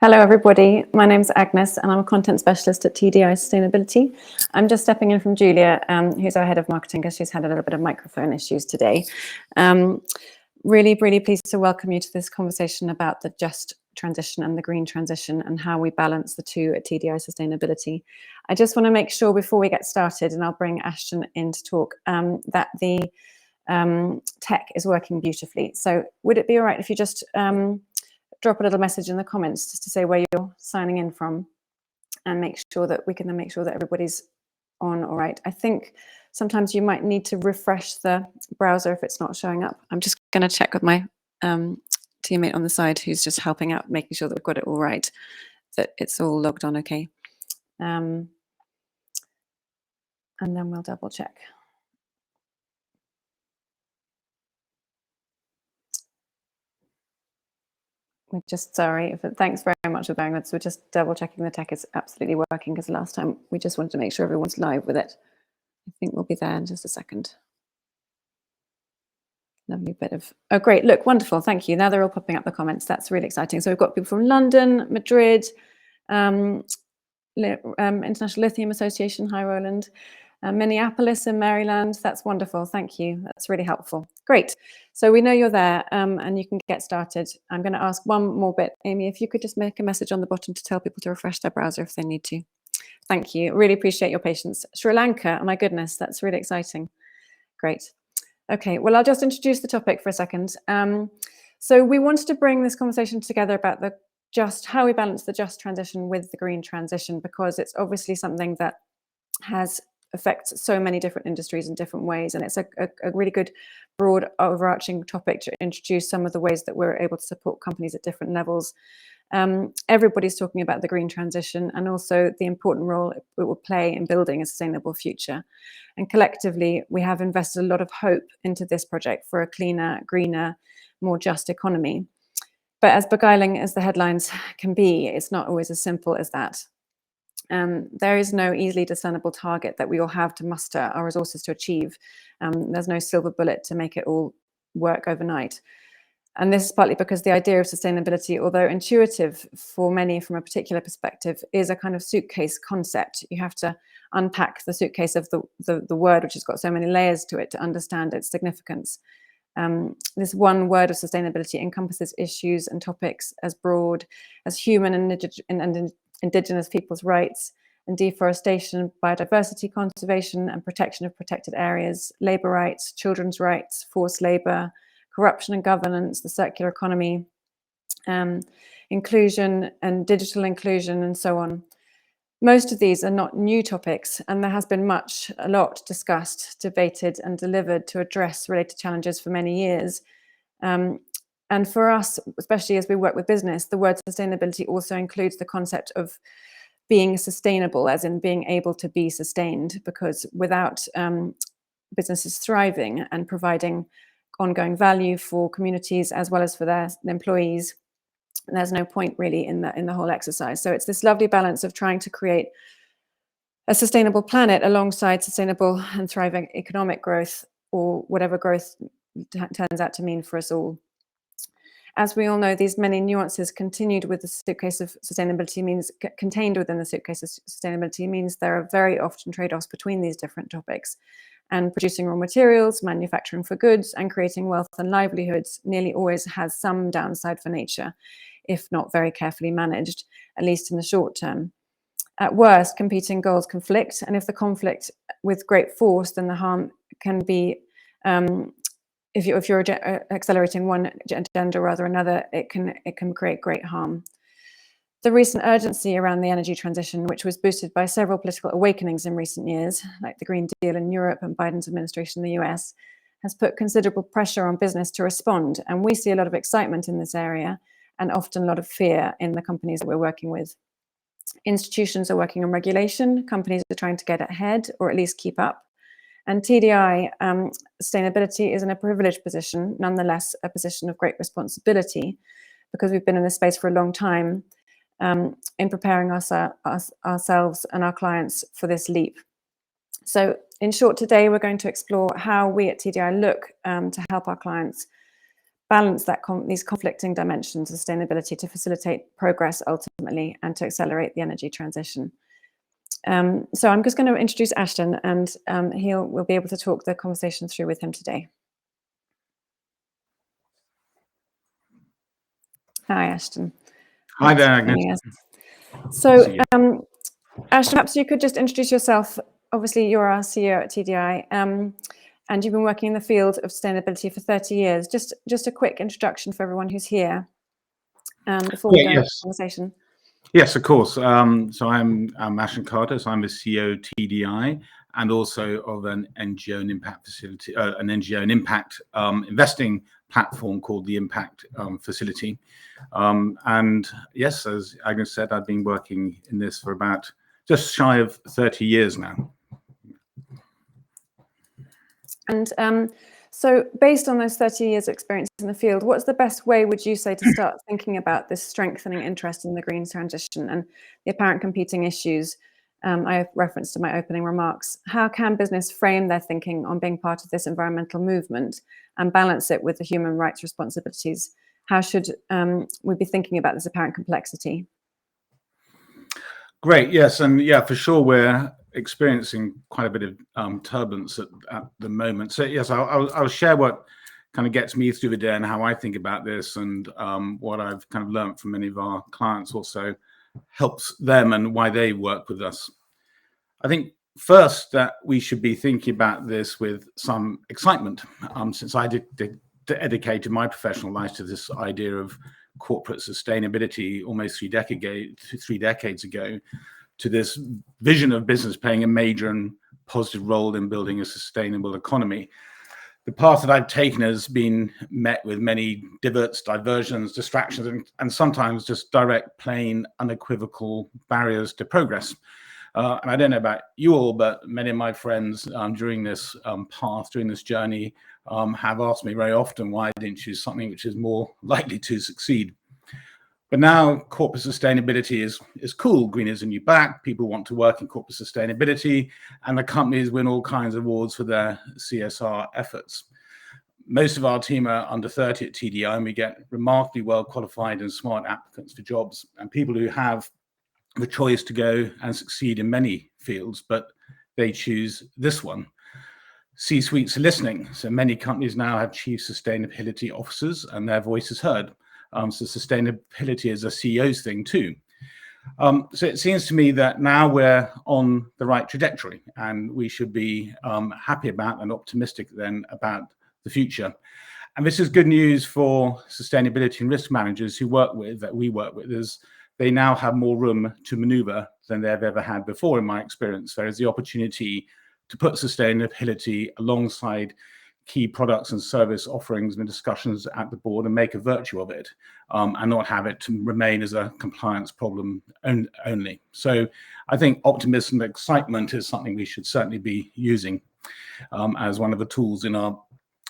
Hello, everybody. My name's Agnes, and I'm a content specialist at TDI Sustainability. I'm just stepping in from Julia, who's our head of marketing, because she's had a little bit of microphone issues today. Really pleased to welcome you to this conversation about the just transition and the green transition and how we balance the two at TDI Sustainability. I just want to make sure before we get started, and I'll bring Ashton in to talk, that the tech is working beautifully. So would it be all right if you just drop a little message in the comments just to say where you're signing in from, and make sure that we can then make sure that everybody's on all right. I think sometimes you might need to refresh the browser if it's not showing up. I'm just going to check with my teammate on the side who's just helping out, making sure that we've got it all right, that it's all logged on okay. And then we'll double check. We're just sorry. Thanks very much for bearing with us. We're just double checking the tech is absolutely working, because last time we just wanted to make sure everyone's live with it. I think we'll be there in just a second. Lovely bit of, oh great, look, wonderful, thank you. Now they're all popping up the comments. That's really exciting. So we've got people from London, Madrid, International Lithium Association, hi Roland, Minneapolis and Maryland. That's wonderful, thank you. That's really helpful. Great. So we know you're there, and you can get started. I'm going to ask one more bit. Amy, if you could just make a message on the bottom to tell people to refresh their browser if they need to. Thank you. Really appreciate your patience. Sri Lanka, oh my goodness, that's really exciting. Great. Okay, well, I'll just introduce the topic for a second. So we wanted to bring this conversation together about how we balance the just transition with the green transition, because it's obviously something that affects so many different industries in different ways. And it's a really good, broad, overarching topic to introduce some of the ways that we're able to support companies at different levels. Everybody's talking about the green transition and also the important role it will play in building a sustainable future. And collectively, we have invested a lot of hope into this project for a cleaner, greener, more just economy. But as beguiling as the headlines can be, it's not always as simple as that. There is no easily discernible target that we all have to muster our resources to achieve. There's no silver bullet to make it all work overnight. And this is partly because the idea of sustainability, although intuitive for many from a particular perspective, is a kind of suitcase concept. You have to unpack the suitcase of the word, which has got so many layers to it, to understand its significance. This one word of sustainability encompasses issues and topics as broad as human and indigenous people's rights, and deforestation, biodiversity conservation and protection of protected areas, labor rights, children's rights, forced labor, corruption and governance, the circular economy, inclusion and digital inclusion, and so on. Most of these are not new topics, and there has been a lot discussed, debated, and delivered to address related challenges for many years. And for us, especially as we work with business, the word sustainability also includes the concept of being sustainable, as in being able to be sustained, because without businesses thriving and providing ongoing value for communities as well as for their employees, there's no point really in the whole exercise. So it's this lovely balance of trying to create a sustainable planet alongside sustainable and thriving economic growth, or whatever growth turns out to mean for us all. As we all know, these many nuances contained within the suitcase of sustainability means there are very often trade-offs between these different topics. And producing raw materials, manufacturing for goods, and creating wealth and livelihoods nearly always has some downside for nature, if not very carefully managed, at least in the short term. At worst, competing goals conflict, and if the conflict with great force, then the harm can be if you're accelerating one agenda rather another, it can create great harm. The recent urgency around the energy transition, which was boosted by several political awakenings in recent years, like the Green Deal in Europe and Biden's administration in the US, has put considerable pressure on business to respond. And we see a lot of excitement in this area, and often a lot of fear in the companies that we're working with. Institutions are working on regulation, companies are trying to get ahead or at least keep up. And TDI sustainability is in a privileged position, nonetheless a position of great responsibility, because we've been in this space for a long time, in preparing ourselves and our clients for this leap. So in short, today we're going to explore how we at TDI look to help our clients balance these conflicting dimensions of sustainability to facilitate progress ultimately and to accelerate the energy transition. So I'm just going to introduce Ashton, and we'll be able to talk the conversation through with him today. Hi, Ashton. Hi there, Agnes. So, Ashton, perhaps you could just introduce yourself. Obviously, you're our CEO at TDI, and you've been working in the field of sustainability for 30 years. Just a quick introduction for everyone who's here before we go into the conversation. Yes, of course. So I'm Ashton Carter. So I'm the CEO of TDI and also of an NGO and impact facility, an NGO and impact investing platform called the Impact Facility. And yes, as Agnes said, I've been working in this for about just shy of 30 years now. And so based on those 30 years experience in the field, what's the best way, would you say, to start thinking about this strengthening interest in the green transition and the apparent competing issues I have referenced in my opening remarks? How can business frame their thinking on being part of this environmental movement and balance it with the human rights responsibilities? How should we be thinking about this apparent complexity? Great, yes, and yeah, for sure we're experiencing quite a bit of turbulence at the moment. So yes, I'll share what kind of gets me through the day and how I think about this, and what I've kind of learned from many of our clients also helps them and why they work with us. I think first that we should be thinking about this with some excitement, since I dedicated my professional life to this idea of corporate sustainability almost three decades ago, to this vision of business playing a major and positive role in building a sustainable economy. The path that I've taken has been met with many diversions, distractions, and sometimes just direct, plain, unequivocal barriers to progress. And I don't know about you all, but many of my friends during this during this journey, have asked me very often, why didn't you choose something which is more likely to succeed? But now corporate sustainability is cool. Green is a new back. People want to work in corporate sustainability, and the companies win all kinds of awards for their CSR efforts. Most of our team are under 30 at TDI, and we get remarkably well qualified and smart applicants for jobs, and people who have the choice to go and succeed in many fields, but they choose this one. C-suites are listening. So many companies now have chief sustainability officers, and their voice is heard. So sustainability is a CEO's thing too. So it seems to me that now we're on the right trajectory, and we should be happy about and optimistic then about the future. And this is good news for sustainability and risk managers we work with, as they now have more room to maneuver than they've ever had before, in my experience. There is the opportunity to put sustainability alongside key products and service offerings and discussions at the board and make a virtue of it, and not have it to remain as a compliance problem only. So I think optimism and excitement is something we should certainly be using as one of the tools in our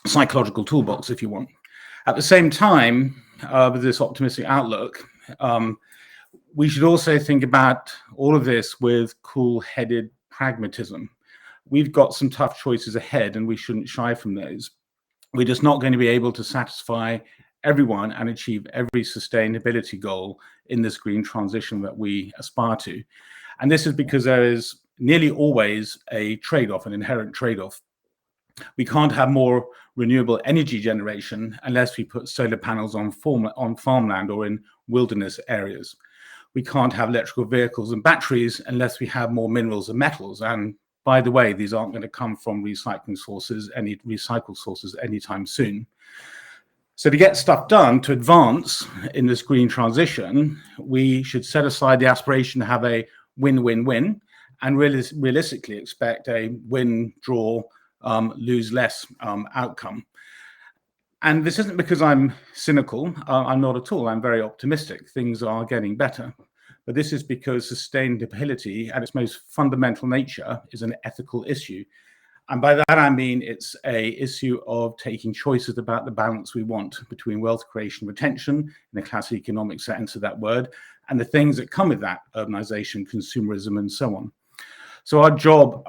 psychological toolbox, if you want. At the same time, with this optimistic outlook, we should also think about all of this with cool-headed pragmatism. We've got some tough choices ahead, and we shouldn't shy from those. We're just not going to be able to satisfy everyone and achieve every sustainability goal in this green transition that we aspire to. And this is because there is nearly always a trade-off, an inherent trade-off. We can't have more renewable energy generation unless we put solar panels on farmland or in wilderness areas. We can't have electrical vehicles and batteries unless we have more minerals and metals. And by the way, these aren't going to come from recycled sources anytime soon. So to get stuff done, to advance in this green transition, we should set aside the aspiration to have a win-win-win and realistically expect a win, draw, lose less outcome. And this isn't because I'm cynical. I'm not at all. I'm very optimistic. Things are getting better. But this is because sustainability at its most fundamental nature is an ethical issue. And by that, I mean it's an issue of taking choices about the balance we want between wealth creation, retention, in the classic economic sense of that word, and the things that come with that, urbanization, consumerism, and so on. So our job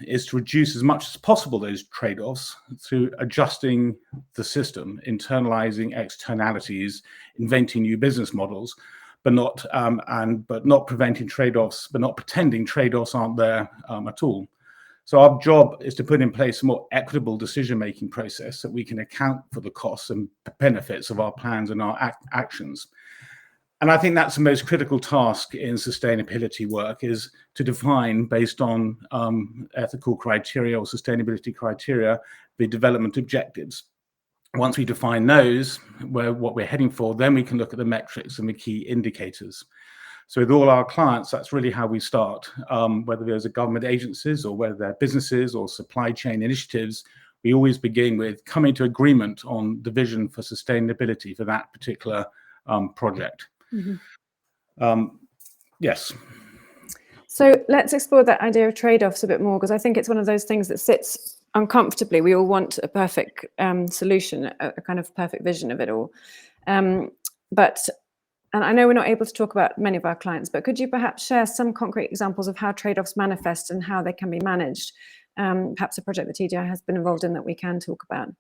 is to reduce as much as possible those trade-offs through adjusting the system, internalizing externalities, inventing new business models, but not preventing trade-offs, but not pretending trade-offs aren't there at all. So our job is to put in place a more equitable decision-making process that we can account for the costs and benefits of our plans and our actions. And I think that's the most critical task in sustainability work, is to define, based on ethical criteria or sustainability criteria, the development objectives. Once we define those, what we're heading for, then we can look at the metrics and the key indicators. So with all our clients, that's really how we start. Whether those are government agencies or whether they're businesses or supply chain initiatives, we always begin with coming to agreement on the vision for sustainability for that particular project. Yes. So let's explore that idea of trade-offs a bit more, because I think it's one of those things that sits uncomfortably. We all want a perfect solution, a kind of perfect vision of it all. And I know we're not able to talk about many of our clients, but could you perhaps share some concrete examples of how trade-offs manifest and how they can be managed? Perhaps a project that TDI has been involved in that we can talk about.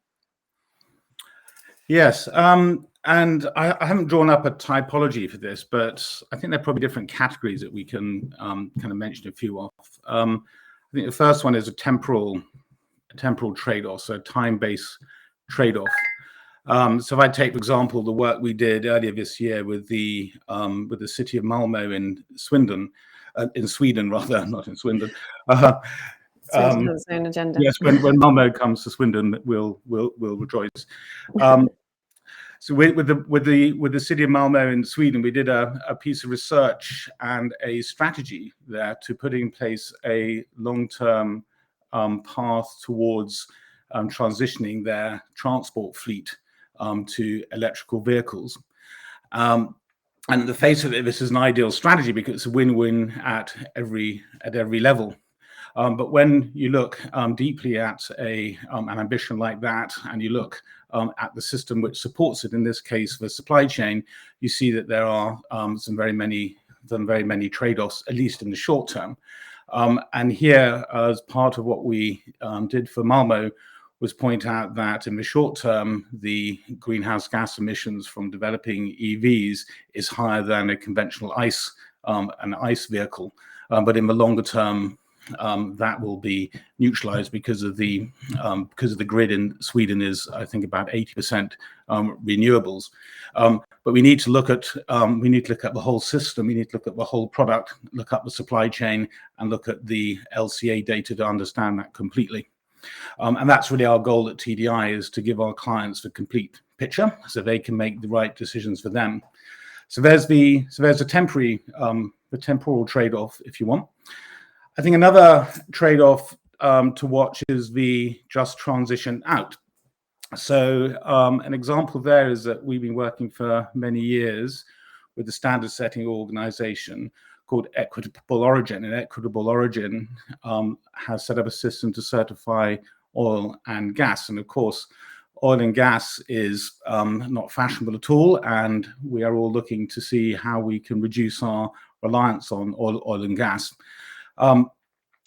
Yes, and I haven't drawn up a typology for this, but I think there are probably different categories that we can kind of mention a few of. I think the first one is a temporal trade-off, so time-based trade-off. So if I take, for example, the work we did earlier this year with the city of Malmo in Sweden, rather, not in Swindon. Swindon has its own agenda. Yes, when Malmo comes to Swindon, we'll rejoice. So with the city of Malmo in Sweden, we did a piece of research and a strategy there to put in place a long-term path towards transitioning their transport fleet to electrical vehicles. And in the face of it, this is an ideal strategy because it's a win-win at every level. But when you look deeply at an ambition like that, and you look at the system which supports it, in this case the supply chain, you see that there are some very many trade-offs, at least in the short term. And here, as part of what we did for Malmo, was point out that in the short term, the greenhouse gas emissions from developing EVs is higher than a conventional an ICE vehicle. But in the longer term, that will be neutralized because of the grid in Sweden is, I think, about 80% renewables. But we need to look at the whole system. We need to look at the whole product, look up the supply chain, and look at the LCA data to understand that completely. And that's really our goal at TDI, is to give our clients the complete picture so they can make the right decisions for them. So there's a temporal trade-off, if you want. I think another trade-off to watch is the just transition out. So an example there is that we've been working for many years with a standard setting organization called Equitable Origin. And Equitable Origin has set up a system to certify oil and gas. And of course, oil and gas is not fashionable at all. And we are all looking to see how we can reduce our reliance on oil and gas.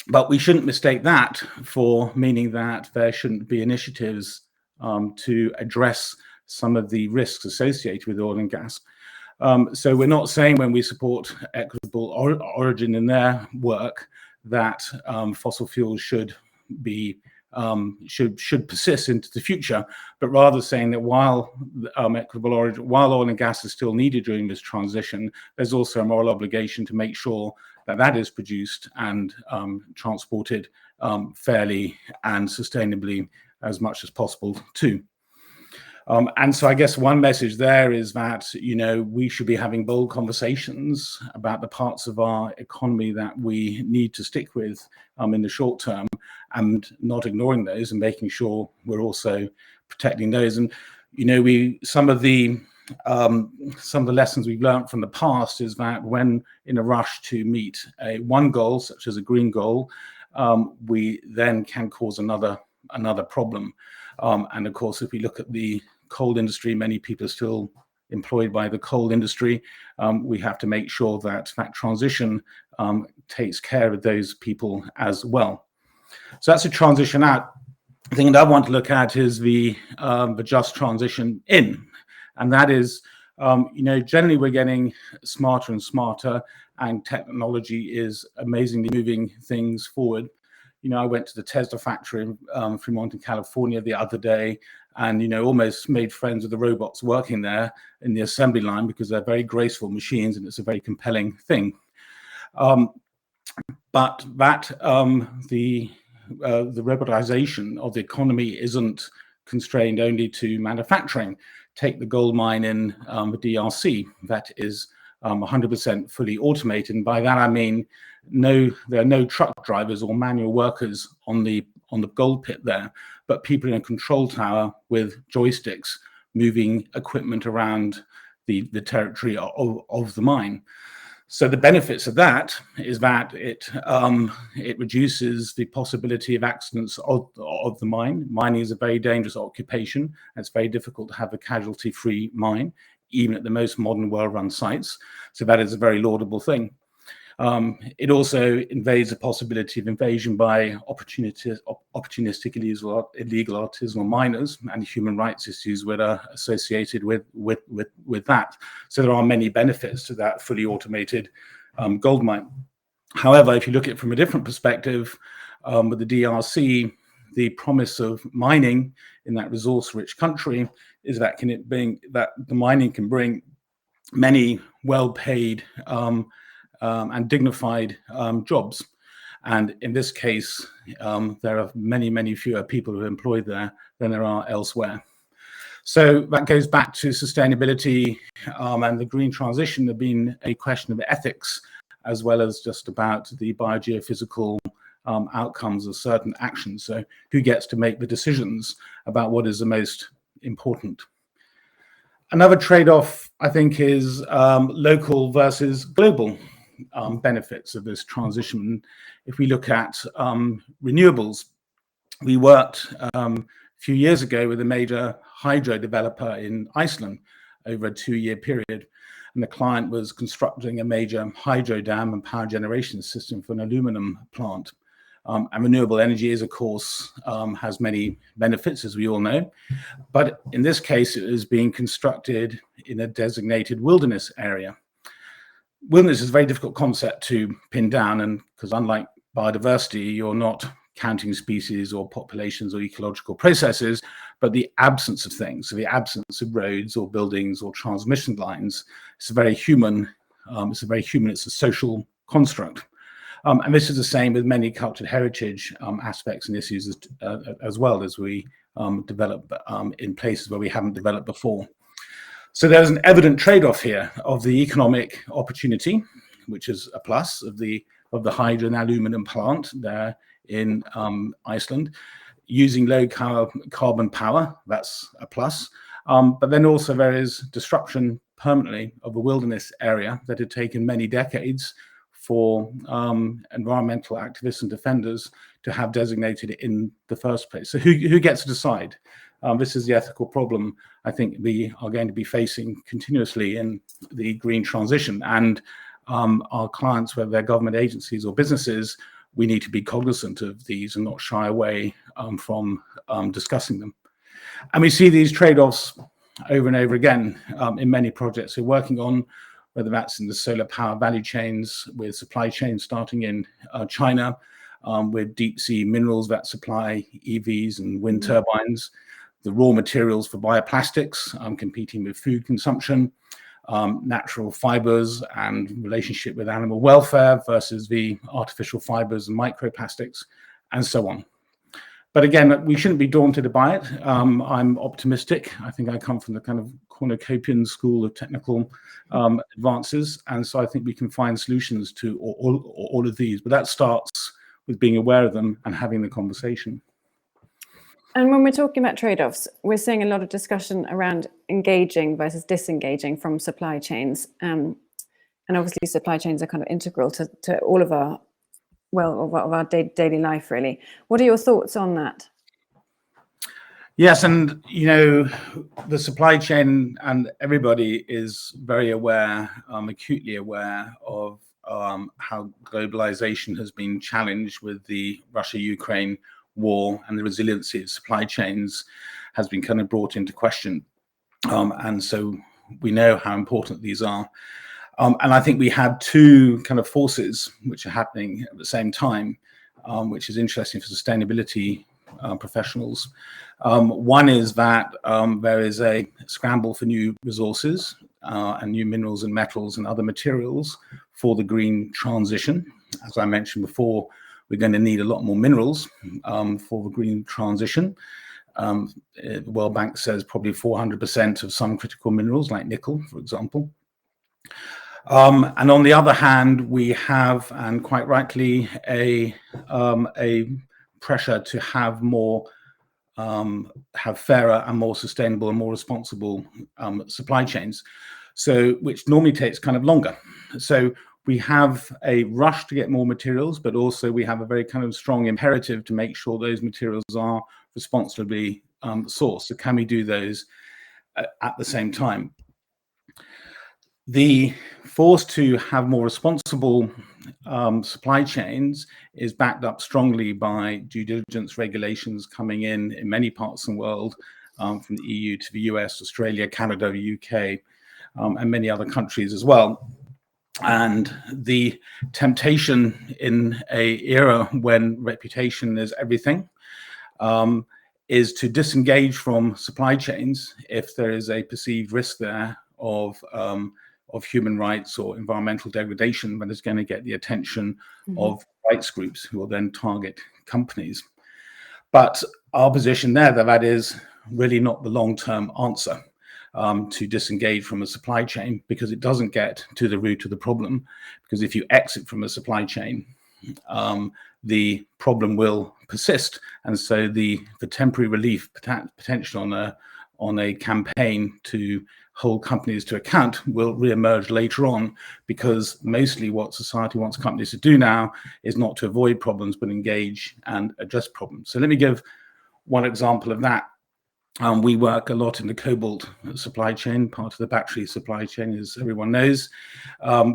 But we shouldn't mistake that for meaning that there shouldn't be initiatives to address some of the risks associated with oil and gas. So we're not saying when we support Equitable Origin in their work that fossil fuels should persist into the future, but rather saying that while Equitable Origin, while oil and gas is still needed during this transition, there's also a moral obligation to make sure that that is produced and transported fairly and sustainably as much as possible too. And so I guess one message there is that, we should be having bold conversations about the parts of our economy that we need to stick with in the short term, and not ignoring those and making sure we're also protecting those. And, some of the lessons we've learned from the past is that when in a rush to meet one goal, such as a green goal, we then can cause another problem. And of course, if we look at the coal industry, many people are still employed by the coal industry. We have to make sure that that transition takes care of those people as well. So that's a transition out. The thing that I want to look at is the just transition in, and that is, generally we're getting smarter and smarter, and technology is amazingly moving things forward. I went to the Tesla factory in Fremont, California the other day, and almost made friends with the robots working there in the assembly line, because they're very graceful machines and it's a very compelling thing. But that the robotization of the economy isn't constrained only to manufacturing. Take the gold mine in the DRC. That is 100% fully automated. And by that I mean there are no truck drivers or manual workers on the gold pit there, but people in a control tower with joysticks moving equipment around the territory of the mine. So the benefits of that is that it reduces the possibility of accidents of the mine. Mining is a very dangerous occupation. It's very difficult to have a casualty-free mine, even at the most modern, well-run sites. So that is a very laudable thing. It also invades the possibility of invasion by opportunistic illegal artisanal miners and human rights issues that are associated with that. So there are many benefits to that fully automated gold mine. However, if you look at it from a different perspective, with the DRC, the promise of mining in that resource-rich country is that the mining can bring many well-paid and dignified jobs. And in this case, there are many, many fewer people who are employed there than there are elsewhere. So that goes back to sustainability and the green transition have been a question of ethics, as well as just about the biogeophysical outcomes of certain actions. So who gets to make the decisions about what is the most important? Another trade-off, I think, is local versus global benefits of this transition. If we look at renewables, we worked a few years ago with a major hydro developer in Iceland over a 2-year period, and the client was constructing a major hydro dam and power generation system for an aluminum plant. And renewable energy is, of course, has many benefits, as we all know, but in this case it is being constructed in a designated wilderness area. Wilderness is a very difficult concept to pin down, and because unlike biodiversity, you're not counting species or populations or ecological processes, but the absence of things. So the absence of roads or buildings or transmission lines. It's a very human. It's a social construct, and this is the same with many cultural heritage aspects and issues as well, as we develop in places where we haven't developed before. So there's an evident trade-off here of the economic opportunity, which is a plus, of the hydro and aluminum plant there in Iceland, using low carbon power. That's a plus. But then also there is disruption permanently of a wilderness area that had taken many decades for environmental activists and defenders to have designated in the first place. So who gets to decide? This is the ethical problem I think we are going to be facing continuously in the green transition. And our clients, whether they're government agencies or businesses, we need to be cognizant of these and not shy away from discussing them. And we see these trade-offs over and over again in many projects we're working on, whether that's in the solar power value chains, with supply chains starting in China, with deep sea minerals that supply EVs and wind turbines, the raw materials for bioplastics competing with food consumption, natural fibers and relationship with animal welfare versus the artificial fibers and microplastics, and so on. But again, we shouldn't be daunted by it. I'm optimistic. I think I come from the kind of cornucopian school of technical advances, and so I think we can find solutions to all of these. But that starts with being aware of them and having the conversation. And when we're talking about trade-offs, we're seeing a lot of discussion around engaging versus disengaging from supply chains. And obviously supply chains are kind of integral to all of our, of our daily life, really. What are your thoughts on that? Yes, and the supply chain, and everybody is very aware, acutely aware of how globalization has been challenged with the Russia-Ukraine war, and the resiliency of supply chains has been kind of brought into question. And so we know how important these are. And I think we had two kind of forces which are happening at the same time, which is interesting for sustainability professionals. One is that there is a scramble for new resources and new minerals and metals and other materials for the green transition. As I mentioned before, we're going to need a lot more minerals for the green transition. The World Bank says probably 400% of some critical minerals, like nickel, for example. And on the other hand, we have, and quite rightly, a pressure to have more, have fairer and more sustainable and more responsible supply chains. So, which normally takes kind of longer. So we have a rush to get more materials, but also we have a very kind of strong imperative to make sure those materials are responsibly sourced. So can we do those at the same time? The force to have more responsible supply chains is backed up strongly by due diligence regulations coming in many parts of the world, from the EU to the US, Australia, Canada, UK, and many other countries as well. And the temptation in an era when reputation is everything is to disengage from supply chains if there is a perceived risk there of human rights or environmental degradation, but it's going to get the attention of rights groups who will then target companies. But our position there, that is really not the long-term answer to disengage from a supply chain, because it doesn't get to the root of the problem. Because if you exit from a supply chain, the problem will persist, and so the temporary relief potential on a campaign to hold companies to account will re-emerge later on, because mostly what society wants companies to do now is not to avoid problems but engage and address problems. So let me give one example of that. We work a lot in the cobalt supply chain, part of the battery supply chain, as everyone knows,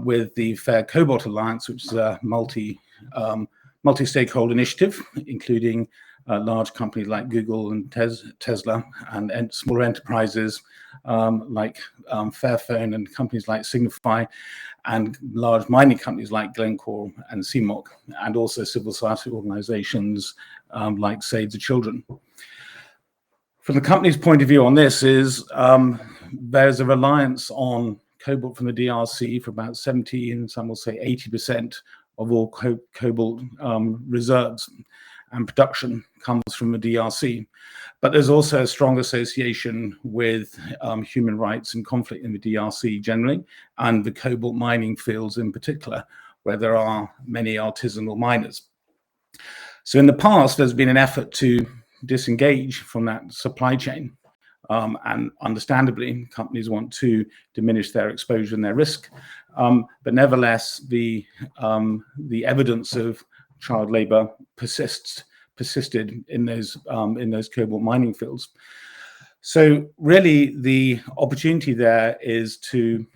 with the Fair Cobalt Alliance, which is a multi-stakeholder initiative, including large companies like Google and Tesla, and smaller enterprises like Fairphone and companies like Signify, and large mining companies like Glencore and CMOC, and also civil society organizations like Save the Children. From the company's point of view on this is there's a reliance on cobalt from the DRC for about 70, and some will say 80% of all cobalt reserves and production comes from the DRC. But there's also a strong association with human rights and conflict in the DRC generally, and the cobalt mining fields in particular, where there are many artisanal miners. So in the past, there's been an effort to disengage from that supply chain. And understandably, companies want to diminish their exposure and their risk. But nevertheless, the evidence of child labor persisted in those cobalt mining fields. So really, the opportunity there is to,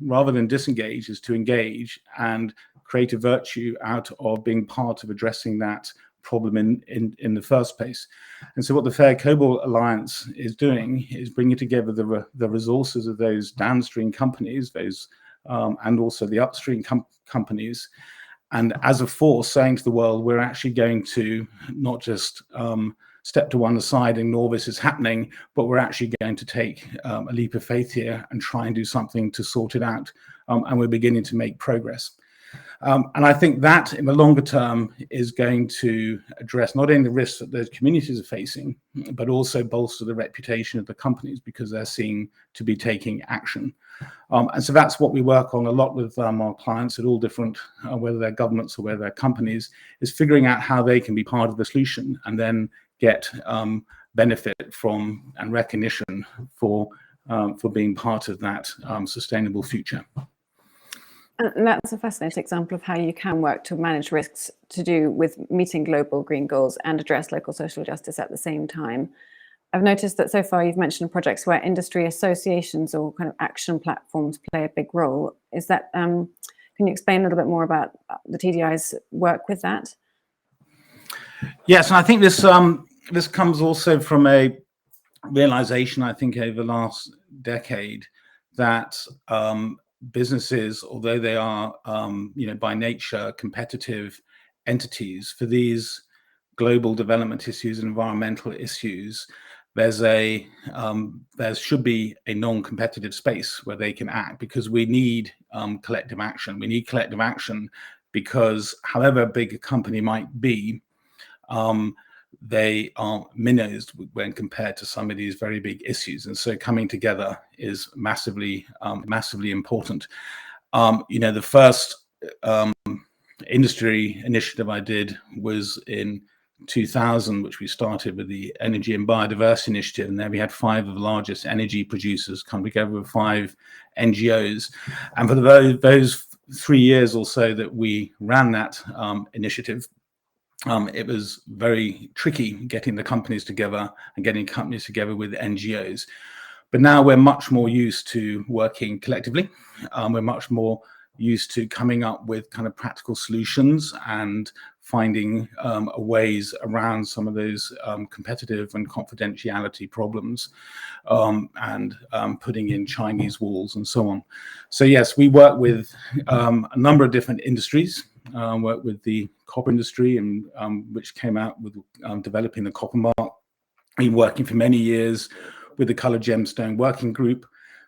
rather than disengage, is to engage and create a virtue out of being part of addressing that problem in the first place. And so what the Fair Cobalt Alliance is doing is bringing together the resources of those downstream companies, those and also the upstream companies, and as a force saying to the world, we're actually going to not just step to one side and ignore this is happening, but we're actually going to take a leap of faith here and try and do something to sort it out. And we're beginning to make progress. And I think that in the longer term is going to address not only the risks that those communities are facing, but also bolster the reputation of the companies, because they're seen to be taking action. And so that's what we work on a lot with our clients at all different, whether they're governments or whether they're companies, is figuring out how they can be part of the solution and then get benefit from and recognition for being part of that sustainable future. And that's a fascinating example of how you can work to manage risks to do with meeting global green goals and address local social justice at the same time. I've noticed that so far you've mentioned projects where industry associations or kind of action platforms play a big role. Is that, Can you explain a little bit more about the TDI's work with that? Yes, and I think this comes also from a realization, I think, over the last decade that businesses, although they are by nature competitive entities, for these global development issues and environmental issues, there should be a non-competitive space where they can act, because we need collective action. We need collective action because however big a company might be, they are minnows when compared to some of these very big issues. And so coming together is massively important. The first industry initiative I did was in 2000, which we started with the Energy and Biodiversity Initiative. And there we had 5 of the largest energy producers come together with 5 NGOs. And for those 3 years or so that we ran that initiative, it was very tricky getting the companies together and getting companies together with NGOs. But now we're much more used to working collectively. We're much more used to coming up with kind of practical solutions and finding ways around some of those competitive and confidentiality problems, and putting in Chinese walls and so on. So yes, we work with a number of different industries. Work with the copper industry, and which came out with developing the copper mark. Been working for many years with the Colored Gemstone Working Group,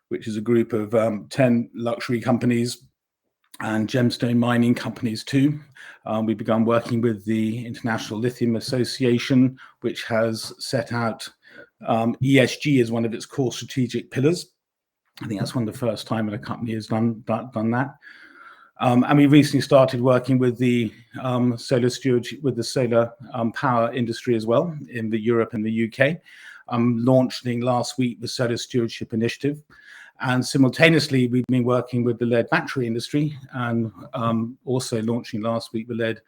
which is a group of 10 luxury companies and gemstone mining companies too. We've begun working with the International Lithium Association, which has set out ESG as one of its core strategic pillars. I think that's one of the first time that a company has done that. And we recently started working with the solar stewardship, with the solar power industry as well in Europe and the UK. Launching last week the Solar Stewardship Initiative. And simultaneously, we've been working with the lead battery industry, and also launching last week the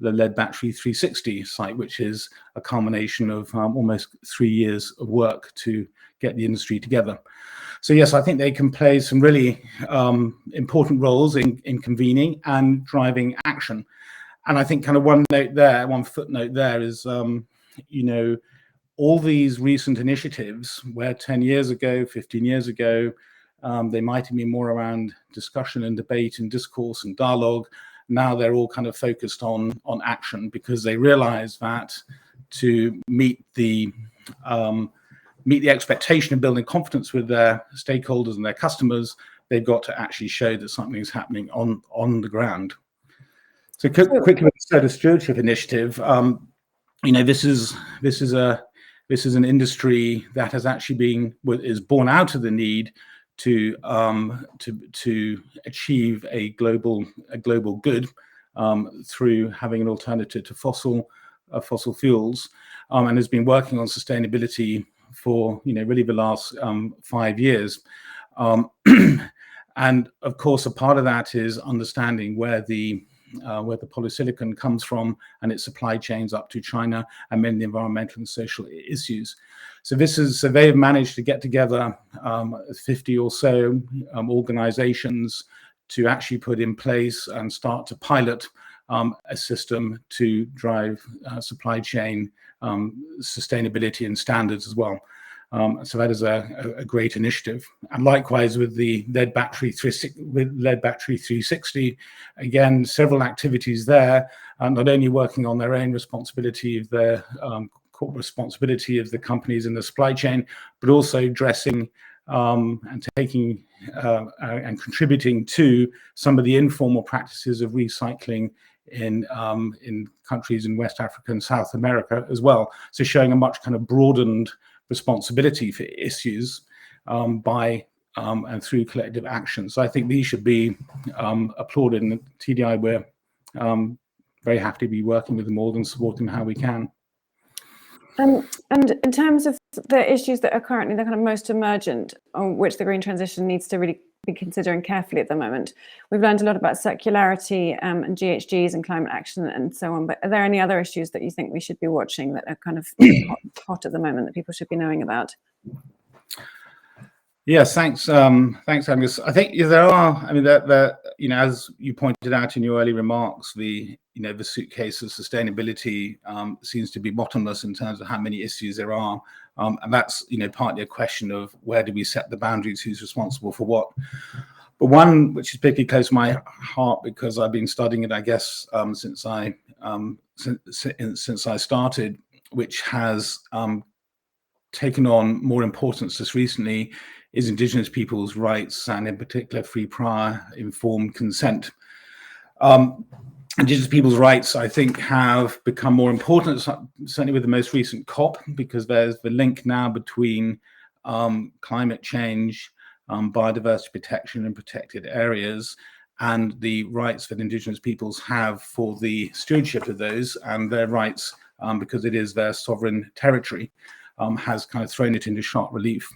lead battery 360 site, which is a culmination of almost 3 years of work to get the industry together. So yes, I think they can play some really important roles in convening and driving action. And I think kind of one footnote there is, all these recent initiatives where 10 years ago, 15 years ago, they might have been more around discussion and debate and discourse and dialogue. Now they're all kind of focused on action, because they realize that to meet the expectation of building confidence with their stakeholders and their customers, they've got to actually show that something is happening on the ground. So quickly, with the Solar Stewardship Initiative, this is an industry that has actually is born out of the need to achieve a global good through having an alternative to fossil fuels, and has been working on sustainability for really the last 5 years. And of course, a part of that is understanding where the polysilicon comes from and its supply chains up to China, and many environmental and social issues. So they have managed to get together 50 or so organizations to actually put in place and start to pilot a system to drive supply chain sustainability and standards as well. So that is a great initiative. And likewise with the lead battery 360, again, several activities there, not only working on their own responsibility of their corporate responsibility of the companies in the supply chain, but also addressing and taking and contributing to some of the informal practices of recycling in countries in West Africa and South America as well. So showing a much kind of broadened responsibility for issues by and through collective action. So I think these should be applauded. And at TDI, we're very happy to be working with them all and supporting how we can. And in terms of the issues that are currently the kind of most emergent, on which the green transition needs to really be considering carefully at the moment, we've learned a lot about circularity and GHGs and climate action and so on. But are there any other issues that you think we should be watching that are kind of hot at the moment that people should be knowing about? Yes, thanks, thanks, Angus. I think there are. I mean, as you pointed out in your early remarks, the suitcase of sustainability seems to be bottomless in terms of how many issues there are, and that's partly a question of where do we set the boundaries, who's responsible for what. But one which is particularly close to my heart because I've been studying it, I guess, since I started, which has taken on more importance just recently, is Indigenous people's rights, and in particular free, prior, informed consent. Indigenous people's rights, I think, have become more important, certainly with the most recent COP, because there's the link now between climate change, biodiversity protection in protected areas, and the rights that Indigenous peoples have for the stewardship of those, and their rights, because it is their sovereign territory, has kind of thrown it into sharp relief.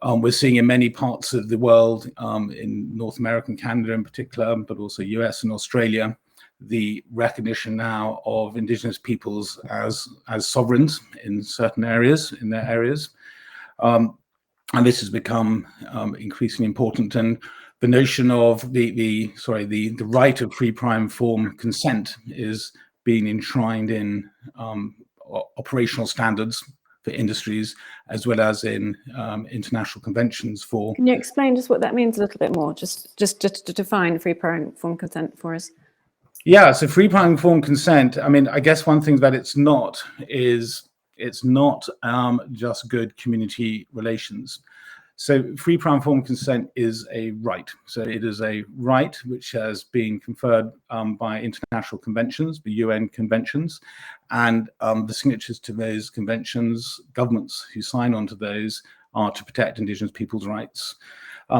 We're seeing in many parts of the world, in North America and Canada in particular, but also US and Australia, the recognition now of Indigenous peoples as sovereigns in certain areas, in their areas. And this has become increasingly important. And the notion of the right of free, prior, informed consent is being enshrined in operational standards for industries, as well as in international conventions for. Can you explain just what that means a little bit more, just to define free, prior, informed consent for us? Yeah, so free, prior, informed consent, I mean, I guess one thing that it's not is it's not just good community relations. So free, prior, informed consent is a right. So it is a right which has been conferred by international conventions, the UN conventions, and the signatures to those conventions, governments who sign on to those, are to protect Indigenous people's rights.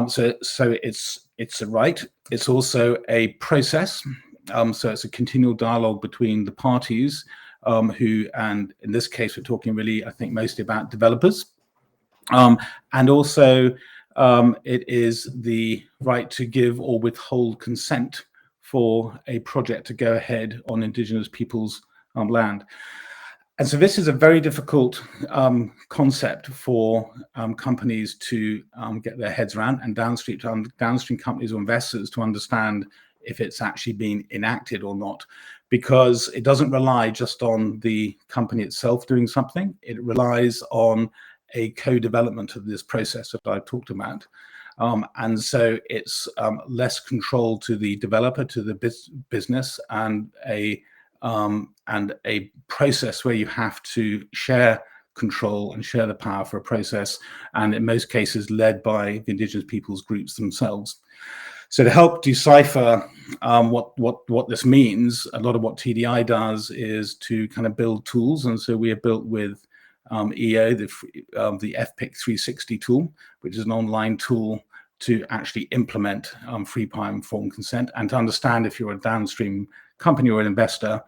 So it's a right. It's also a process. So it's a continual dialogue between the parties who, and in this case, we're talking really, I think, mostly about developers. And also, it is the right to give or withhold consent for a project to go ahead on Indigenous people's land. And so this is a very difficult concept for companies to get their heads around, and downstream companies or investors to understand if it's actually been enacted or not, because it doesn't rely just on the company itself doing something. It relies on a co-development of this process that I talked about. And so it's less control to the developer, to the business, and a process where you have to share control and share the power for a process, and in most cases led by the Indigenous peoples groups themselves. So to help decipher what this means, a lot of what TDI does is to kind of build tools, and so we have built with EO, the FPIC 360 tool, which is an online tool to actually implement free, prior, informed consent, and to understand, if you're a downstream company or an investor,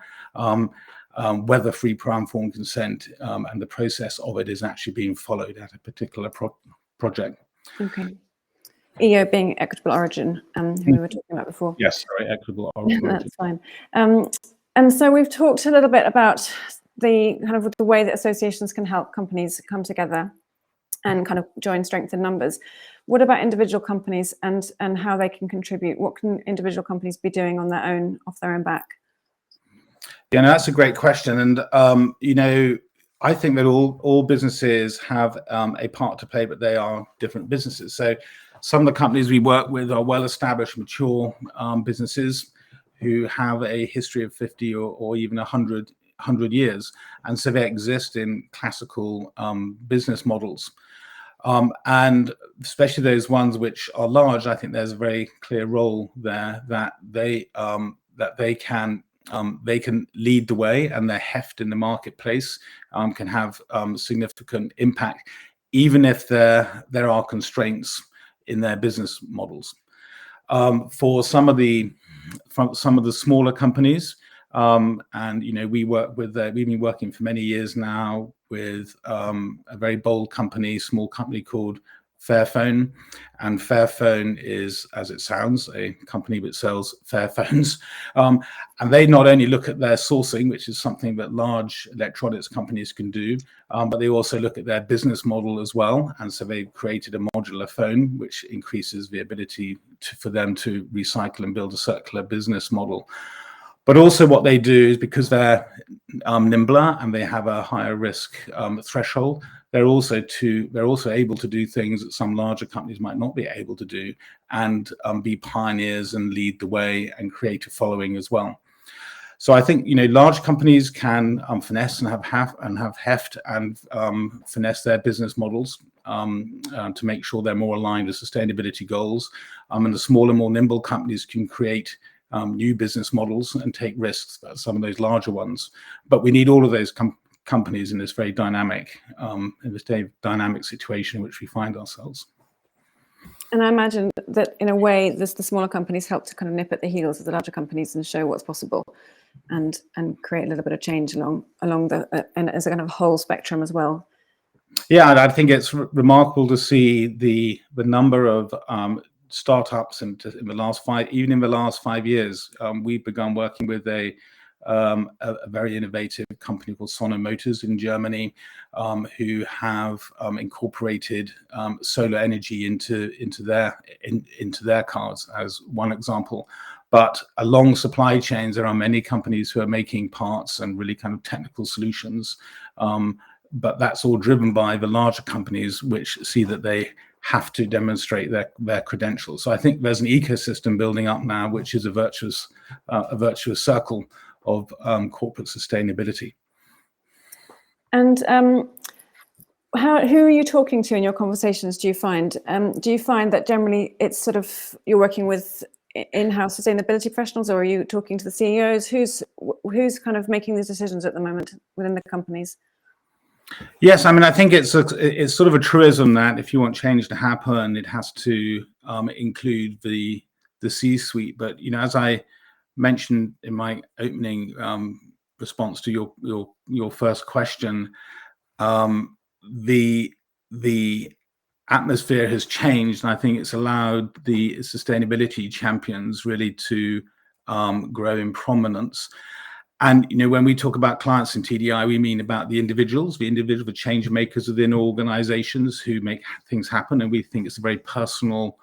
whether free, prior, informed consent and the process of it is actually being followed at a particular project. Okay. EO being equitable origin, who we were talking about before. Yes, sorry, equitable origin. That's fine. And so we've talked a little bit about the kind of the way that associations can help companies come together and kind of join strength in numbers. What about individual companies and how they can contribute? What can individual companies be doing on their own, off their own back? Yeah, no, that's a great question. And, I think that all businesses have a part to play, but they are different businesses. So some of the companies we work with are well-established, mature businesses who have a history of 50 or even 100 years. And so they exist in classical business models. And especially those ones which are large, I think there's a very clear role there that they can lead the way, and their heft in the marketplace can have significant impact, even if there are constraints in their business models. For some of the smaller companies, and we've been working for many years now with a very bold company, small company called Fairphone, and Fairphone is, as it sounds, a company that sells Fairphones. And they not only look at their sourcing, which is something that large electronics companies can do, but they also look at their business model as well. And so they've created a modular phone, which increases the ability for them to recycle and build a circular business model. But also what they do is, because they're nimbler and they have a higher risk threshold, they're also able to do things that some larger companies might not be able to do, and be pioneers and lead the way and create a following as well. So I think, large companies can finesse and have heft and finesse their business models to make sure they're more aligned with sustainability goals. And the smaller, more nimble companies can create new business models and take risks, some of those larger ones. But we need all of those companies in this very dynamic situation in which we find ourselves. And I imagine that in a way, the smaller companies help to kind of nip at the heels of the larger companies and show what's possible, and create a little bit of change along the and as a kind of whole spectrum as well. Yeah, and I think it's remarkable to see the number of startups in the last 5 years. We've begun working with a very innovative company called Sono Motors in Germany, who have incorporated solar energy into their cars, as one example. But along supply chains, there are many companies who are making parts and really kind of technical solutions. But that's all driven by the larger companies, which see that they have to demonstrate their credentials. So I think there's an ecosystem building up now, which is a virtuous circle of corporate sustainability. And who are you talking to in your conversations? Do you find that generally it's sort of you're working with in-house sustainability professionals, or are you talking to the CEOs? Who's kind of making these decisions at the moment within the companies? Yes, I mean, I think it's sort of a truism that if you want change to happen, it has to include the C-suite. But as I mentioned in my opening response to your first question, the atmosphere has changed, and I think it's allowed the sustainability champions really to grow in prominence. And when we talk about clients in TDI, we mean about the individuals, the change makers within organizations who make things happen, and we think it's a very personal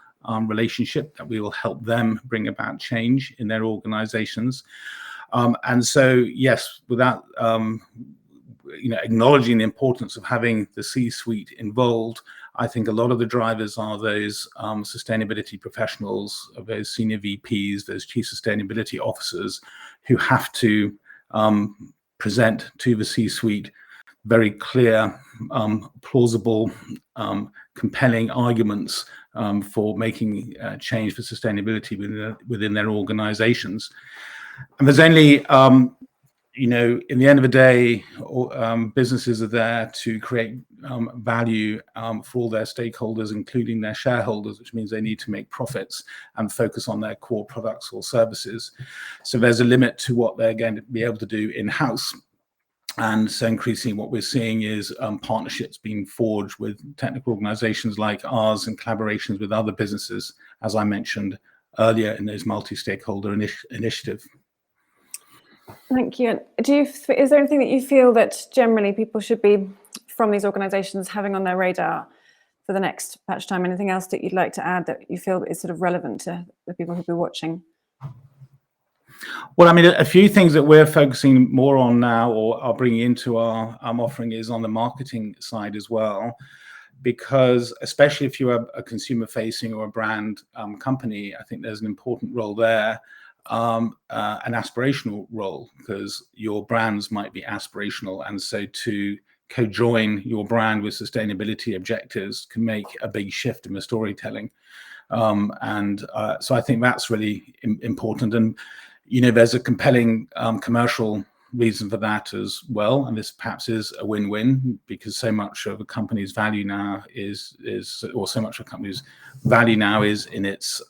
relationship that we will help them bring about change in their organizations. And so, yes, without acknowledging the importance of having the C-suite involved, I think a lot of the drivers are those sustainability professionals, those senior VPs, those chief sustainability officers, who have to present to the C-suite very clear, plausible, compelling arguments for making change for sustainability within their organizations. And there's only, in the end of the day, businesses are there to create value for all their stakeholders, including their shareholders, which means they need to make profits and focus on their core products or services. So there's a limit to what they're going to be able to do in-house. And so increasingly what we're seeing is partnerships being forged with technical organizations like ours, and collaborations with other businesses, as I mentioned earlier, in those multi-stakeholder initiative. Thank you. Is there anything that you feel that generally people should be, from these organizations, having on their radar for the next patch time? Anything else that you'd like to add that you feel is sort of relevant to the people who'll be watching? Well, I mean, a few things that we're focusing more on now, or are bringing into our offering, is on the marketing side as well, because especially if you're a consumer-facing or a brand company, I think there's an important role there, an aspirational role, because your brands might be aspirational, and so to co-join your brand with sustainability objectives can make a big shift in the storytelling. So I think that's really important. And there's a compelling commercial reason for that as well, and this perhaps is a win-win, because so much of a company's value now is in its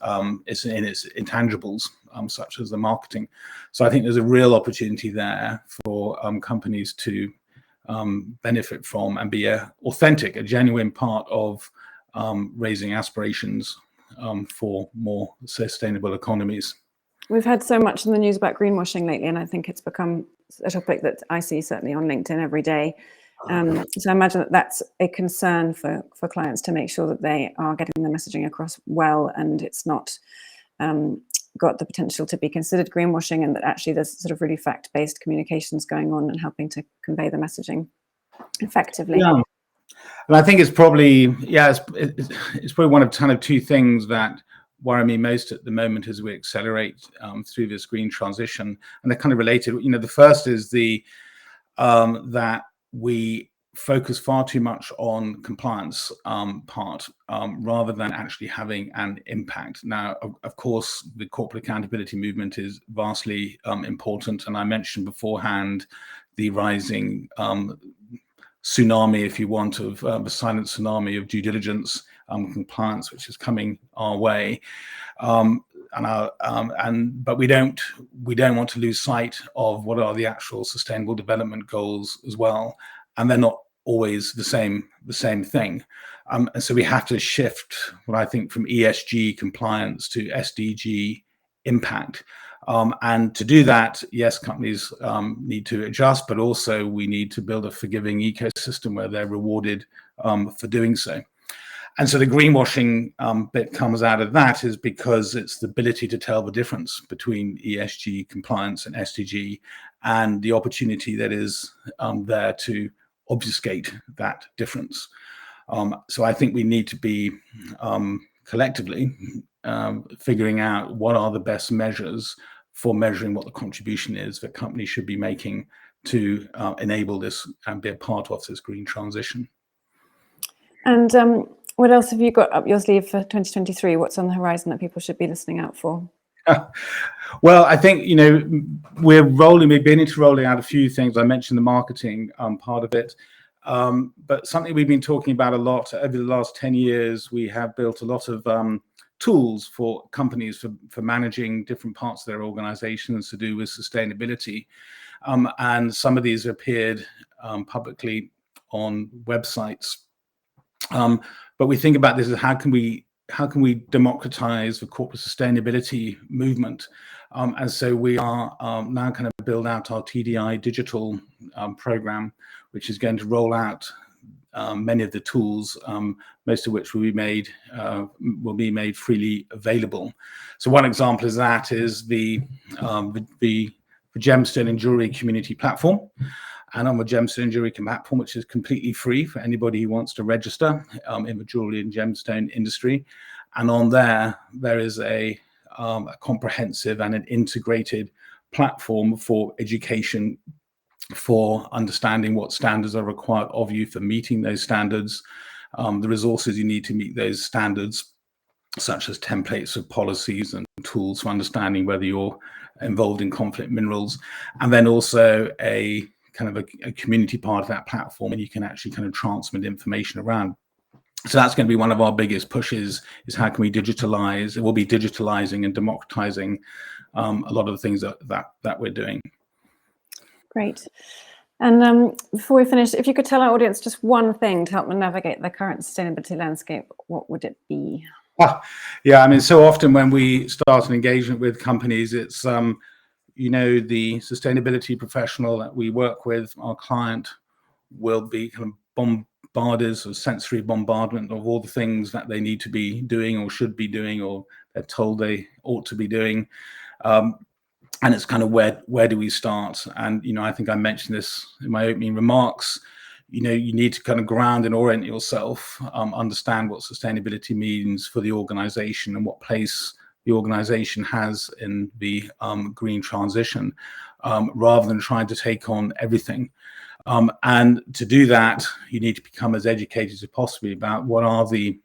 intangibles, such as the marketing. So I think there's a real opportunity there for companies to benefit from and be a genuine part of raising aspirations for more sustainable economies. We've had so much in the news about greenwashing lately, and I think it's become a topic that I see certainly on LinkedIn every day. So I imagine that that's a concern for clients, to make sure that they are getting the messaging across well, and it's not got the potential to be considered greenwashing, and that actually there's sort of really fact-based communications going on and helping to convey the messaging effectively. Yeah. And I think it's probably, it's probably one of kind of two things that worry me most at the moment as we accelerate through this green transition, and they're kind of related. You know, the first is that we focus far too much on compliance part rather than actually having an impact. Now, of course, the corporate accountability movement is vastly important, and I mentioned beforehand the rising tsunami, if you want, of a silent tsunami of due diligence compliance, which is coming our way. But we don't want to lose sight of what are the actual sustainable development goals as well, and they're not always the same thing. And so we have to shift what I think from ESG compliance to SDG impact. And to do that, yes, companies need to adjust, but also we need to build a forgiving ecosystem where they're rewarded for doing so. And so the greenwashing bit comes out of that, is because it's the ability to tell the difference between ESG compliance and SDG, and the opportunity that is there to obfuscate that difference. So I think we need to be collectively figuring out what are the best measures for measuring what the contribution is that companies should be making to enable this and be a part of this green transition. And what else have you got up your sleeve for 2023? What's on the horizon that people should be listening out for? Well, I think, you know, we're beginning to rolling out a few things. I mentioned the marketing part of it, but something we've been talking about a lot over the last 10 years. We have built a lot of tools for companies for managing different parts of their organizations to do with sustainability, and some of these appeared publicly on websites. But we think about this as how can we democratize the corporate sustainability movement? And so we are now kind of build out our TDI Digital program, which is going to roll out many of the tools, most of which will be made freely available. So one example is the Gemstone and Jewelry Community Platform. And on the Gemstone and Jewelry platform, which is completely free for anybody who wants to register in the jewelry and gemstone industry. And on there is a comprehensive and an integrated platform for education, for understanding what standards are required of you for meeting those standards, the resources you need to meet those standards, such as templates of policies and tools for understanding whether you're involved in conflict minerals, and then also a kind of a community part of that platform, and you can actually kind of transmit information around. So that's going to be one of our biggest pushes, is how can we digitalize? We'll be digitalizing and democratizing a lot of the things that we're doing. Great. And before we finish, if you could tell our audience just one thing to help them navigate the current sustainability landscape, what would it be? Yeah, I mean, so often when we start an engagement with companies, it's you know, the sustainability professional that we work with, our client, will be kind of bombarded or sensory bombardment of all the things that they need to be doing or should be doing or they're told they ought to be doing. And it's kind of where do we start? And, you know, I think I mentioned this in my opening remarks. You know, you need to kind of ground and orient yourself, understand what sustainability means for the organization and what place the organization has in the green transition, rather than trying to take on everything. And to do that, you need to become as educated as possible about what are the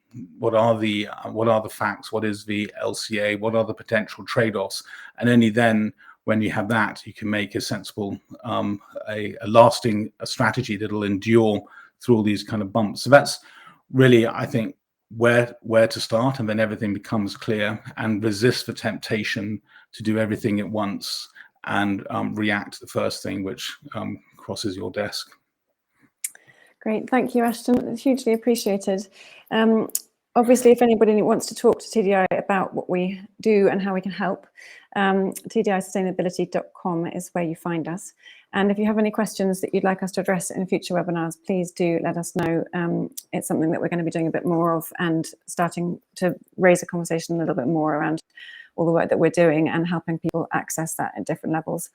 facts, what is the LCA, what are the potential trade-offs, and only then, when you have that, you can make a sensible, a lasting strategy that'll endure through all these kind of bumps. So that's really, I think, where to start, and then everything becomes clear, and resist the temptation to do everything at once and react to the first thing which crosses your desk. Great, thank you, Ashton. It's hugely appreciated. obviously, if anybody wants to talk to TDI about what we do and how we can help, tdisustainability.com is where you find us. And if you have any questions that you'd like us to address in future webinars, please do let us know. It's something that we're going to be doing a bit more of and starting to raise a conversation a little bit more around all the work that we're doing and helping people access that at different levels.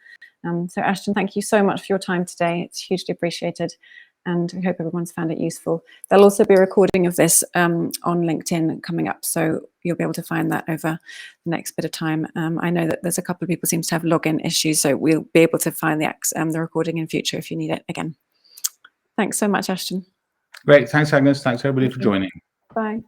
So Ashton, thank you so much for your time today. It's hugely appreciated. And we hope everyone's found it useful. There'll also be a recording of this on LinkedIn coming up, so you'll be able to find that over the next bit of time. I know that there's a couple of people seem to have login issues, so we'll be able to find the recording in future if you need it again. Thanks so much, Ashton. Great. Thanks, Agnes. Thanks, everybody, for joining. Bye.